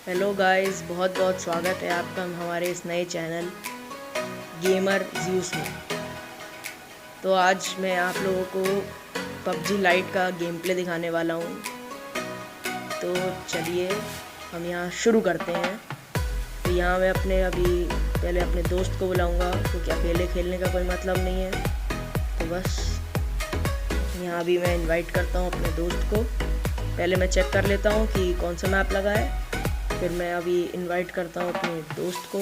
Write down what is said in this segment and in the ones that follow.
Hello guys, बहुत बहुत स्वागत है आपका हमारे इस नए चैनल गेमर ज्यूस में। तो आज मैं आप लोगों को पबजी लाइट का गेम प्ले दिखाने वाला हूँ। तो चलिए हम यहाँ शुरू करते हैं। तो यहाँ मैं पहले अपने दोस्त को बुलाऊँगा क्योंकि अकेले खेलने का कोई मतलब नहीं है। तो बस यहाँ अभी मैं इनवाइट करता हूँ अपने दोस्त को। पहले मैं चेक कर लेता हूँ कि कौन सा मैप लगा है, फिर मैं अभी इनवाइट करता हूँ अपने दोस्त को।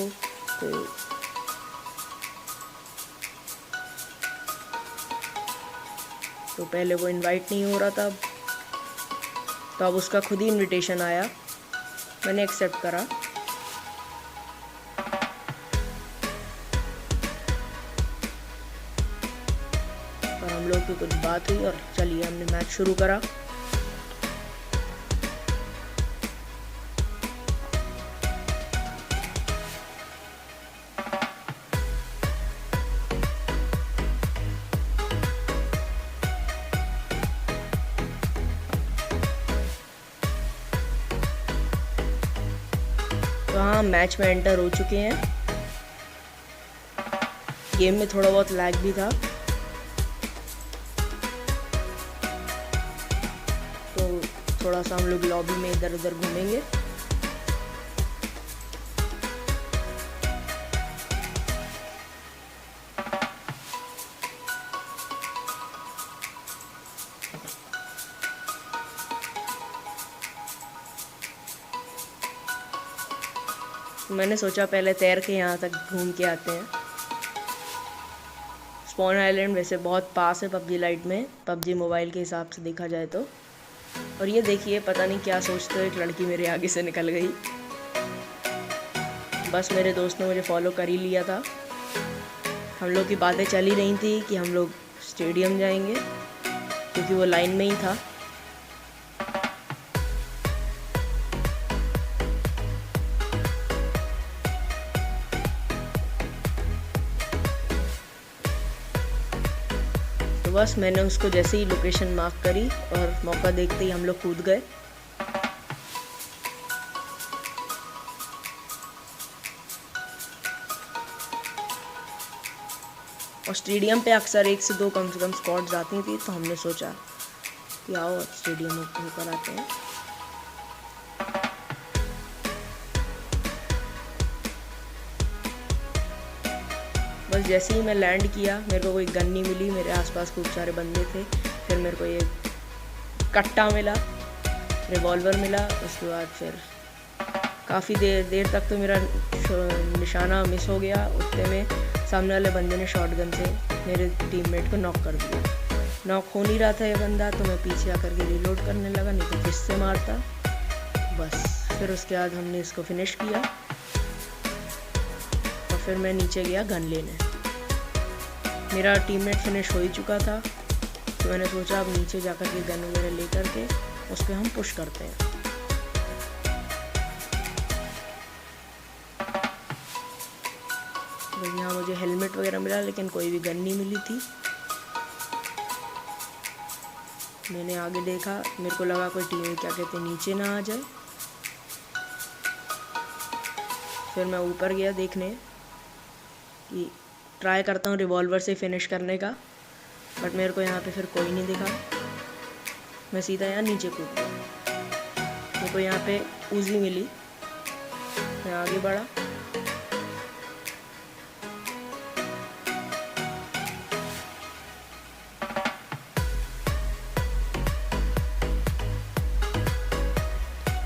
तो पहले वो इनवाइट नहीं हो रहा था, तो अब उसका खुद ही इनविटेशन आया, मैंने एक्सेप्ट करा। और हम लोग की कुछ बात हुई और चलिए हमने मैच शुरू करा। तो हाँ, मैच में एंटर हो चुके हैं। गेम में थोड़ा बहुत लैग भी था, तो थोड़ा सा हम लोग लॉबी में इधर उधर घूमेंगे। मैंने सोचा पहले तैर के यहाँ तक घूम के आते हैं। स्पॉन आइलैंड वैसे बहुत पास है पबजी लाइट में, पबजी मोबाइल के हिसाब से देखा जाए तो। और ये देखिए, पता नहीं क्या सोचते हो, एक लड़की मेरे आगे से निकल गई। बस मेरे दोस्त ने मुझे फॉलो कर ही लिया था। हम लोग की बातें चल ही रही थी कि हम लोग स्टेडियम जाएंगे क्योंकि वो लाइन में ही था। तो बस मैंने उसको जैसे ही लोकेशन मार्क करी और मौका देखते ही हम लोग कूद गए। और स्टेडियम पे अक्सर 1 से 2 कम से कम स्क्वाड्स आती थी, तो हमने सोचा कि आओ स्टेडियम होकर आते हैं। बस जैसे ही मैं लैंड किया, मेरे को कोई गन नहीं मिली, मेरे आसपास खूब सारे बंदे थे। फिर मेरे को ये कट्टा मिला, रिवॉल्वर मिला। उसके बाद फिर काफ़ी देर तक तो मेरा निशाना मिस हो गया। उतने में सामने वाले बंदे ने शॉटगन से मेरे टीममेट को नॉक कर दिया। नॉक हो नहीं रहा था ये बंदा, तो मैं पीछे आकर के रिलोड करने लगा, नहीं तो किससे मारता। बस फिर उसके बाद हमने इसको फिनिश किया और फिर मैं नीचे गया गन लेने। मेरा टीममेट फिनिश हो ही चुका था, तो मैंने सोचा अब नीचे जाकर के गन वगैरह ले करके उस पर हम पुश करते हैं। यहाँ मुझे हेलमेट वगैरह मिला, लेकिन कोई भी गन नहीं मिली थी। मैंने आगे देखा, मेरे को लगा कोई टीम क्या कहते नीचे ना आ जाए। फिर मैं ऊपर गया देखने कि ट्राई करता हूँ रिवॉल्वर से फिनिश करने का, बट मेरे को यहाँ पे फिर कोई नहीं दिखा। मैं सीधा यहाँ नीचे कूद गया। मेरे को यहाँ पे उजी मिली, मैं आगे बढ़ा।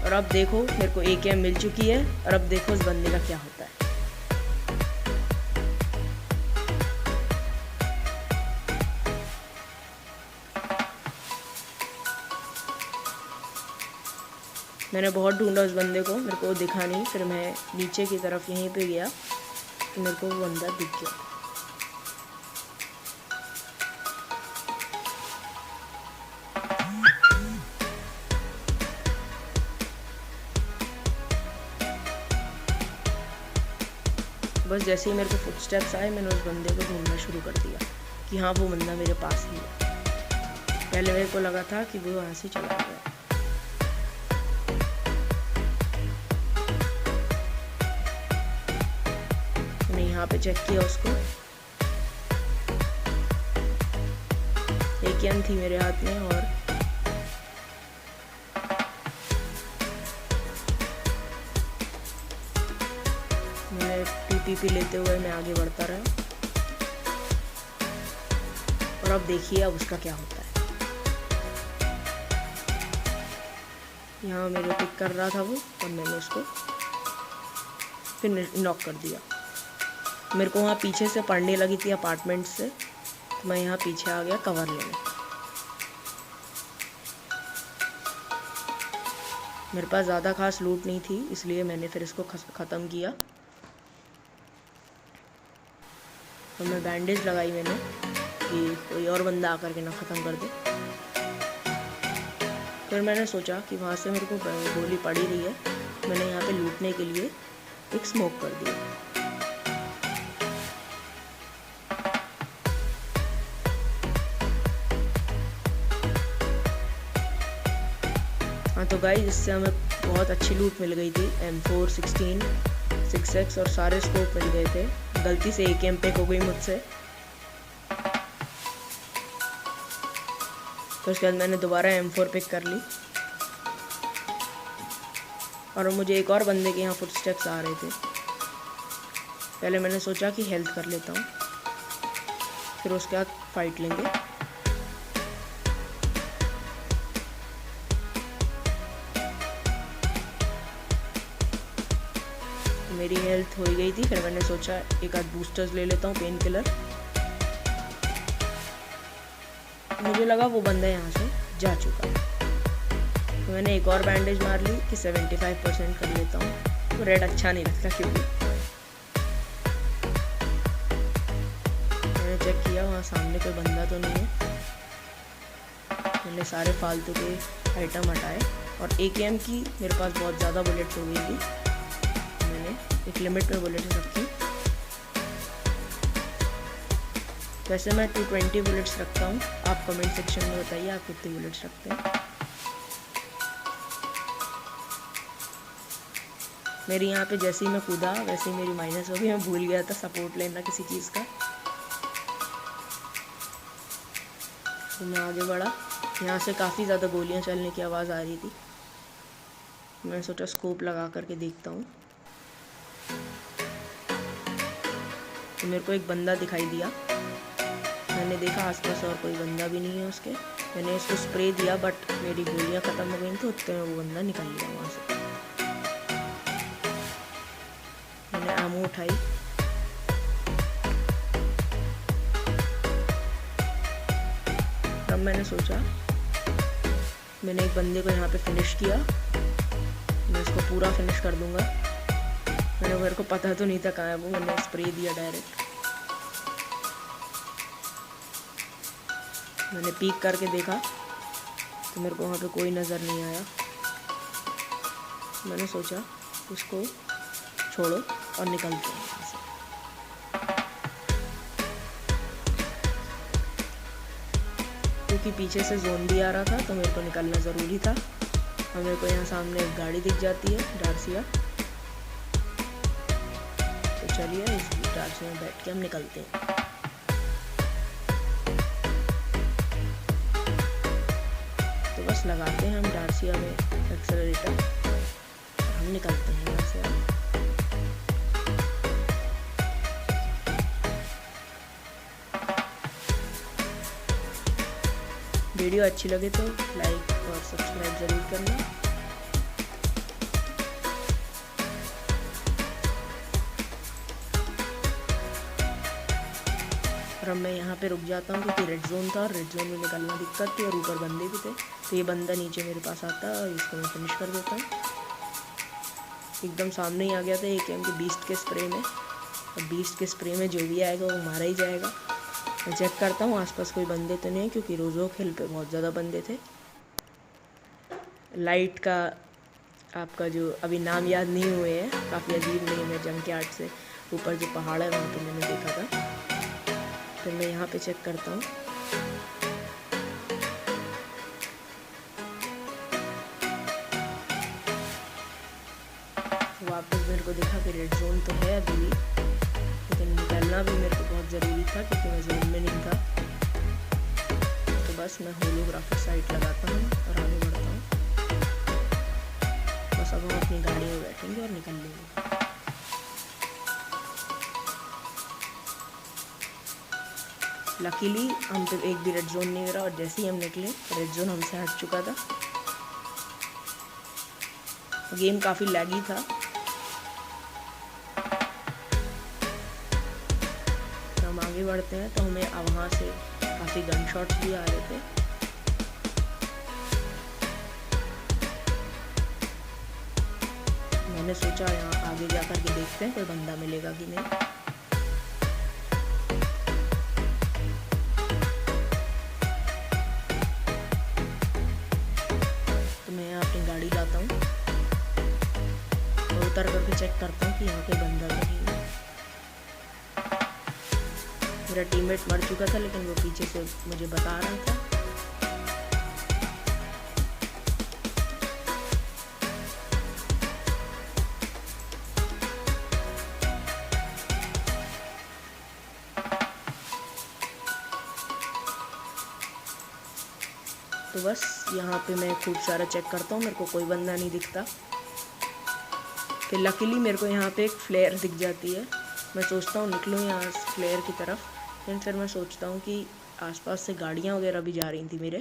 और अब देखो, मेरे को AKM मिल चुकी है, और अब देखो उस बंदे का क्या होता है। मैंने बहुत ढूंढा उस बंदे को, मेरे को दिखा नहीं। फिर मैं नीचे की तरफ यहीं पे गया, तो मेरे को वो बंदा दिख गया। बस जैसे ही मेरे को फुटस्टेप्स आए, मैंने उस बंदे को ढूंढना शुरू कर दिया कि हाँ, वो बंदा मेरे पास ही है। पहले मेरे को लगा था कि वो वहाँ से चला गया। यहाँ पे चेक किया उसको, AKM थी मेरे हाथ में और मैं PPP लेते हुए मैं आगे बढ़ता रहा। और अब देखिए अब उसका क्या होता है। यहाँ मेरे पिक कर रहा था वो और मैंने उसको फिर नॉक कर दिया। मेरे को वहाँ पीछे से पड़ने लगी थी अपार्टमेंट से, तो मैं यहाँ पीछे आ गया कवर लेने। मेरे पास ज़्यादा खास लूट नहीं थी, इसलिए मैंने फिर इसको ख़त्म किया। तो मैं बैंडेज लगाई मैंने कि कोई और बंदा आकर के ना ख़त्म कर दे। फिर मैंने सोचा कि वहाँ से मेरे को गोली पड़ ही रही है, मैंने यहाँ पे लूटने के लिए एक स्मोक कर दिया। हाँ तो गाइस, इससे हमें बहुत अच्छी लूट मिल गई थी। M4, 16, 6x और सारे स्कोप मिल गए थे। गलती से AKM पिक हो गई मुझसे, तो उसके बाद मैंने दोबारा M4 पिक कर ली। और मुझे एक और बंदे के यहाँ फुटस्टेप्स आ रहे थे। पहले मैंने सोचा कि हेल्थ कर लेता हूँ, फिर उसके बाद फाइट लेंगे। मेरी हेल्थ हो गई थी, फिर मैंने सोचा एक आध बूस्टर्स ले लेता हूँ, पेन किलर। मुझे लगा वो बंदा यहाँ से जा चुका है, तो मैंने एक और बैंडेज मार ली कि 75% कर लेता हूँ। तो रेड अच्छा नहीं लगता, क्योंकि मैंने चेक किया वहाँ सामने कोई बंदा तो नहीं है। मैंने सारे फालतू के आइटम हटाए और AKM की मेरे पास बहुत ज़्यादा बुलेट्स हो गई थी, मैंने एक लिमिट में बुलेट्स रखी। वैसे मैं 220 बुलेट्स रखता हूँ। आप कमेंट सेक्शन में बताइए आप कितनी बुलेट्स रखते हैं। मेरी यहाँ पे जैसे ही मैं कूदा वैसे ही मेरी माइनस हो गई। मैं भूल गया था सपोर्ट लेना किसी चीज़ का, तो मैं आगे बढ़ा। यहाँ से काफ़ी ज़्यादा गोलियाँ चलने की आवाज़ आ रही थी। मैंने सोचा स्कोप लगा करके देखता हूँ, तो मेरे को एक बंदा दिखाई दिया। मैंने देखा आसपास और कोई बंदा भी नहीं है उसके। मैंने उसको स्प्रे दिया, बट मेरी गोलियाँ ख़त्म हो गई, तो उतने में वो बंदा निकल गया वहाँ से। मैंने आमो उठाई, तब मैंने सोचा मैंने एक बंदे को यहाँ पे फिनिश किया, मैं इसको पूरा फिनिश कर दूंगा। मेरे को पता तो नहीं था कहाँ है वो, मैंने स्प्रे दिया डायरेक्ट। मैंने पीक करके देखा तो मेरे को वहाँ पे कोई नज़र नहीं आया। मैंने सोचा उसको छोड़ो और निकलते हैं यहाँ से। क्योंकि पीछे से जोन भी आ रहा था, तो मेरे को निकलना ज़रूरी था। और मेरे को यहाँ सामने एक गाड़ी दिख जाती है, डार्सिया। तो चलिए इस डार्सिया में बैठ के हम निकलते हैं। तो बस लगाते हैं हम डार्सिया में एक्सेलरेटर और हम निकलते हैं यहाँ से। वीडियो अच्छी लगे तो लाइक और सब्सक्राइब ज़रूर करना। और अब मैं यहाँ पे रुक जाता हूँ, क्योंकि रेड जोन था और रेड जोन में निकलना दिक्कत थी और ऊपर बंदे भी थे। तो ये बंदा नीचे मेरे पास आता है और इसको मैं फिनिश कर देता हूँ। एकदम सामने ही आ गया था AKM के बीस्ट के स्प्रे में, और बीस्ट के स्प्रे में जो भी आएगा वो मारा ही जाएगा। मैं चेक करता हूँ आसपास कोई बंदे तो नहीं, क्योंकि रोज़ोक हिल पे बहुत ज़्यादा बंदे थे। लाइट का आपका जो अभी नाम याद नहीं हुए हैं, काफ़ी अजीब नेम है। जंकयार्ड से ऊपर जो पहाड़ है वहाँ पे मैंने देखा था। फिर मैं यहाँ पे चेक करता हूँ। वापस मेरे को देखा कि रेड जोन तो है अभी भी, लेकिन निकलना भी मेरे को बहुत ज़रूरी था क्योंकि मैं जोन में नहीं था। तो बस मैं होलोग्राफिक साइट लगाता हूँ और आगे बढ़ता हूँ। बस अब हम अपनी गाड़ी में बैठेंगे और निकल लेंगे। लकीली हम तो एक भी रेड जोन नहीं गिरा और जैसे ही हम निकले रेड जोन हमसे हट चुका था। गेम काफ़ी लैगी था। तो हम आगे बढ़ते हैं तो हमें वहाँ से काफ़ी गन शॉट्स भी आ रहे थे। मैंने सोचा यहाँ आगे जाकर के देखते हैं कोई बंदा मिलेगा कि नहीं। तो मैं यहाँ अपनी गाड़ी लाता हूँ और उतर करके चेक करता हूँ कि यहाँ पे बंदा तो नहीं है। मेरा टीममेट मर चुका था लेकिन वो पीछे से मुझे बता रहा था। तो बस यहाँ पे मैं खूब सारा चेक करता हूँ, मेरे को कोई बंदा नहीं दिखता। फिर लकीली मेरे को यहाँ पे एक फ्लेयर दिख जाती है। मैं सोचता हूँ निकलूँ यहाँ फ्लेयर की तरफ, लेकिन फिर मैं सोचता हूँ कि आसपास से गाड़ियाँ वगैरह भी जा रही थी मेरे।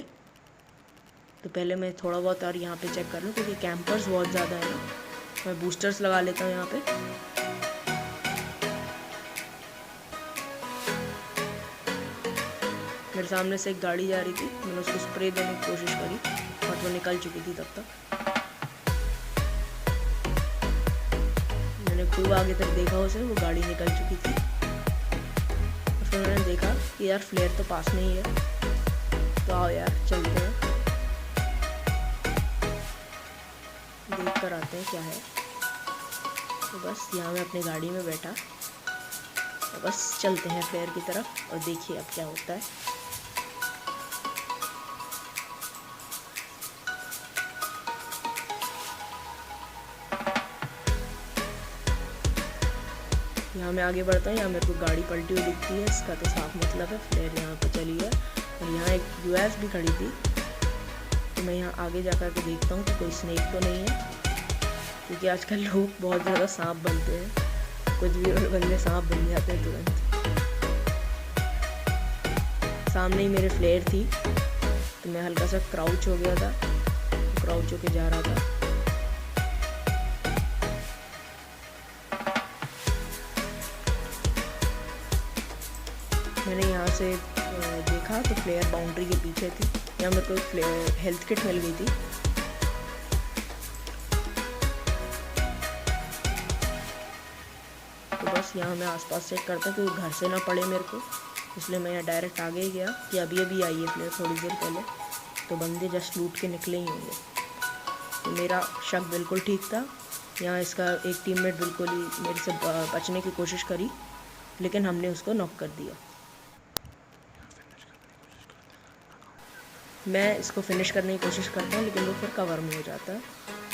तो पहले मैं थोड़ा बहुत और यहाँ पे चेक कर लूँ क्योंकि कैंपर्स बहुत ज़्यादा है ना। मैं बूस्टर्स लगा लेता हूँ यहाँ पे। मेरे सामने से एक गाड़ी जा रही थी, मैंने उसको स्प्रे देने की कोशिश करी और वो निकल चुकी थी तब तक। मैंने खूब आगे तक देखा उसे, वो गाड़ी निकल चुकी थी। और फिर मैंने देखा कि यार फ्लेयर तो पास में ही है, तो आओ यार चलते हैं, देख कर आते हैं क्या है। तो बस यहाँ मैं अपनी गाड़ी में बैठा, तो बस चलते हैं फ्लेयर की तरफ और देखिए अब क्या होता है। यहाँ मैं आगे बढ़ता हूँ, यहाँ मेरे को गाड़ी पलटी हुई दिखती है, इसका तो साफ मतलब है फ्लेयर यहाँ पे चली है। और यहाँ एक यूएस भी खड़ी थी। तो मैं यहाँ आगे जा कर के देखता हूँ कि कोई स्नेक तो नहीं है, क्योंकि आजकल लोग बहुत ज़्यादा सांप बनते हैं, कुछ भी बंदे सांप बन जाते हैं तुरंत। सामने ही मेरे फ्लेयर थी, तो मैं हल्का सा क्राउच हो गया था, क्राउच होके जा रहा था। मैंने यहाँ से देखा तो फ्लेयर बाउंड्री के पीछे थी। यहाँ मेरे को एक हेल्थ किट मिल गई थी। तो बस यहाँ मैं आसपास चेक करता हूँ कि घर से ना पड़े मेरे को, इसलिए मैं यहाँ डायरेक्ट आगे ही गया कि अभी अभी आई है फ्लेयर थोड़ी देर पहले, तो बंदे जस्ट लूट के निकले ही होंगे। तो मेरा शक बिल्कुल ठीक था। यहाँ इसका एक टीममेट बिल्कुल ही मेरे से बचने की कोशिश करी, लेकिन हमने उसको नॉक कर दिया। मैं इसको फिनिश करने की कोशिश करता हूँ, लेकिन वो फिर कवर में हो जाता है।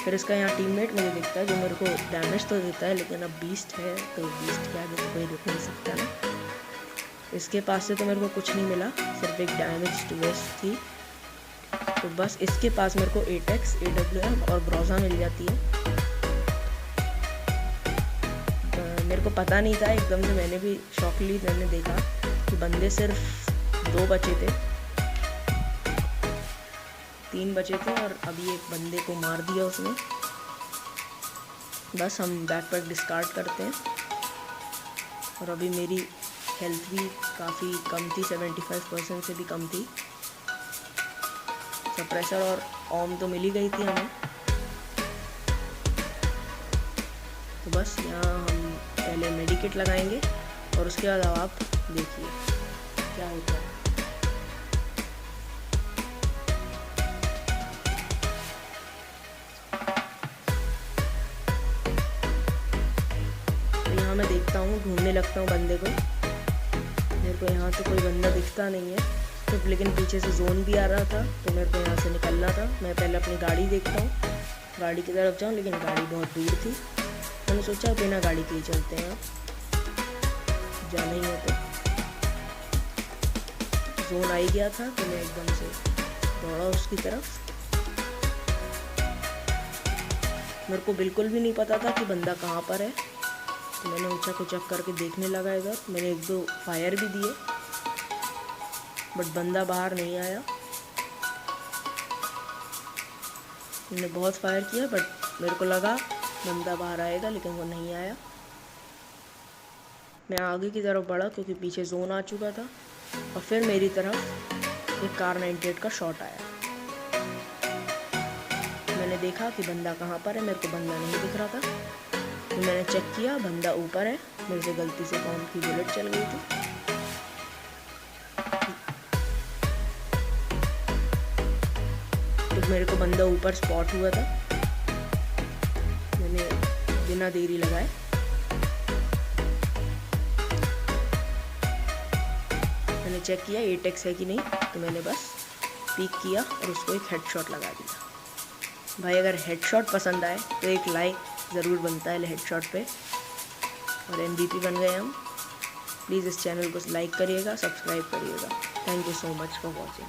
फिर इसका यहाँ टीममेट मुझे दिखता है जो मेरे को डैमेज तो देता है, लेकिन अब बीस्ट है तो बीस्ट के आगे तो कोई रुक नहीं सकता ना। इसके पास से तो मेरे को कुछ नहीं मिला, सिर्फ एक डैमेज टू वेस्ट थी। तो बस इसके पास मेरे को एटेक्स, AWM और ग्रोजा मिल जाती है। मेरे को पता नहीं था, एकदम से मैंने भी शॉकली मैंने देखा कि बंदे सिर्फ 2 बचे थे, 3 बचे थे और अभी एक बंदे को मार दिया उसने। बस हम बैकपैक डिस्कार्ड करते हैं। और अभी मेरी हेल्थ भी काफ़ी कम थी, 75% से भी कम थी। सप्रेसर और ऑम तो मिल ही गई थी हमें। तो बस यहाँ हम पहले मेडिकेट लगाएंगे और उसके बाद अब आप देखिए क्या होता है। तो यहाँ मैं देखता हूँ, ढूंढने लगता हूँ बंदे को। मेरे को यहाँ तो कोई बंदा दिखता नहीं है, तो लेकिन पीछे से जोन भी आ रहा था, तो मेरे को यहाँ से निकलना था। मैं पहले अपनी गाड़ी देखता हूँ, गाड़ी की तरफ जाऊँ, लेकिन गाड़ी बहुत दूर थी। मैंने सोचा बिना गाड़ी के ही चलते हैं। जाना ही है। तो जोन आ ही गया था तो मैं एकदम से दौड़ा उसकी तरफ। मेरे को बिल्कुल भी नहीं पता था कि बंदा कहाँ पर है, तो मैंने ऊँचा कुचक करके देखने लगा इधर। मैंने 1-2 फायर भी दिए बट बंदा बाहर नहीं आया। मैंने बहुत फायर किया बट मेरे को लगा बंदा बाहर आएगा, लेकिन वो नहीं आया। मैं आगे की तरफ बढ़ा क्योंकि पीछे जोन आ चुका था, और फिर मेरी तरफ एक कार 98 का शॉट आया। मैंने देखा कि बंदा कहाँ पर है, मेरे को बंदा नहीं दिख रहा था, तो मैंने चेक किया बंदा ऊपर है। मेरे से गलती से कौन की बुलेट चल गई थी। तो मेरे को बंदा ऊपर स्पॉट हुआ था। मैंने बिना देरी लगाए मैंने चेक किया एटेक्स है कि नहीं, तो मैंने बस पीक किया और उसको एक हेडशॉट लगा दिया। भाई अगर हेडशॉट पसंद आए तो एक लाइक ज़रूर बनता है हेडशॉट पे, और MVP बन गए हम। प्लीज़ इस चैनल को लाइक करिएगा, सब्सक्राइब करिएगा। Thank you so much for watching.